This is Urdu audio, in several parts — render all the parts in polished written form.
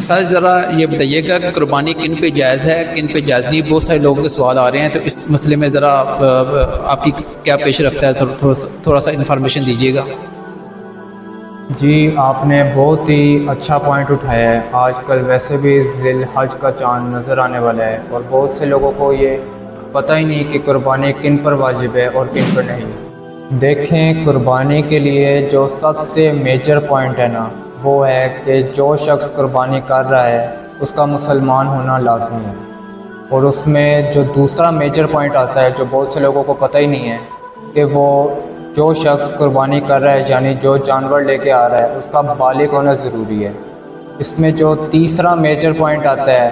سر ذرا یہ بتائیے گا کہ قربانی کن پہ جائز ہے کن پہ جائز نہیں؟ بہت سارے لوگوں کے سوال آ رہے ہیں، تو اس مسئلے میں ذرا آپ کی کیا پیش رفت ہے، تھوڑا سا انفارمیشن دیجیے گا۔ جی، آپ نے بہت ہی اچھا پوائنٹ اٹھایا ہے۔ آج کل ویسے بھی ذی الحج کا چاند نظر آنے والا ہے، اور بہت سے لوگوں کو یہ پتہ ہی نہیں کہ قربانی کن پر واجب ہے اور کن پر نہیں۔ دیکھیں، قربانی کے لیے جو سب سے میجر پوائنٹ ہے نا، وہ ہے کہ جو شخص قربانی کر رہا ہے اس کا مسلمان ہونا لازمی ہے۔ اور اس میں جو دوسرا میجر پوائنٹ آتا ہے جو بہت سے لوگوں کو پتہ ہی نہیں ہے کہ وہ جو شخص قربانی کر رہا ہے، یعنی جو جانور لے کے آ رہا ہے، اس کا بالغ ہونا ضروری ہے۔ اس میں جو تیسرا میجر پوائنٹ آتا ہے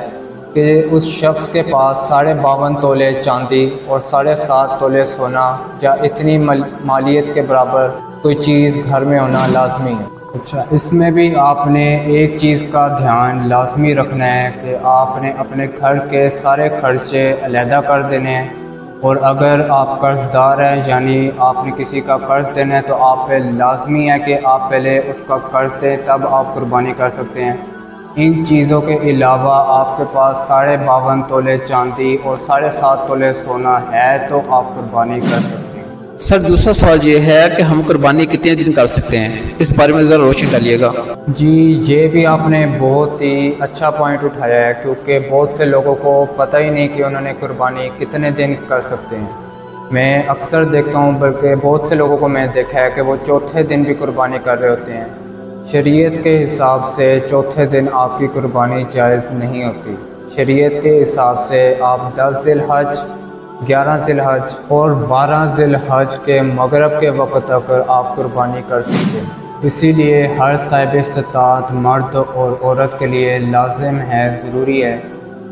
کہ اس شخص کے پاس 52.5 تولے چاندی اور 7.5 تولے سونا یا اتنی مالیت کے برابر کوئی چیز گھر میں ہونا لازمی ہے۔ اچھا، اس میں بھی آپ نے ایک چیز کا دھیان لازمی رکھنا ہے کہ آپ نے اپنے گھر کے سارے خرچے علیحدہ کر دینے ہیں، اور اگر آپ قرض دار ہیں، یعنی آپ نے کسی کا قرض دینا ہے، تو آپ پہ لازمی ہے کہ آپ پہلے اس کا قرض دیں، تب آپ قربانی کر سکتے ہیں۔ ان چیزوں کے علاوہ آپ کے پاس 52.5 تولے چاندی اور 7.5 تولے سونا ہے تو آپ قربانی کر سکتے ہیں۔ سر دوسرا سوال یہ ہے کہ ہم قربانی کتنے دن کر سکتے ہیں؟ اس بارے میں ذرا روشنی ڈالیے گا۔ جی، یہ بھی آپ نے بہت ہی اچھا پوائنٹ اٹھایا ہے، کیونکہ بہت سے لوگوں کو پتہ ہی نہیں کہ انہوں نے قربانی کتنے دن کر سکتے ہیں۔ میں اکثر دیکھتا ہوں، بلکہ بہت سے لوگوں کو میں دیکھا ہے کہ وہ چوتھے دن بھی قربانی کر رہے ہوتے ہیں۔ شریعت کے حساب سے چوتھے دن آپ کی قربانی جائز نہیں ہوتی۔ شریعت کے حساب سے آپ 10 ذی الحج، 11 ذی الحج اور 12 ذی الحج کے مغرب کے وقت تک آپ قربانی کر سکتے ہیں۔ اسی لیے ہر صاحب استطاعت مرد اور عورت کے لیے لازم ہے، ضروری ہے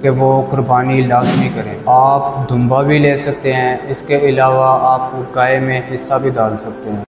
کہ وہ قربانی لازمی کریں۔ آپ دمبا بھی لے سکتے ہیں، اس کے علاوہ آپ گائے میں حصہ بھی ڈال سکتے ہیں۔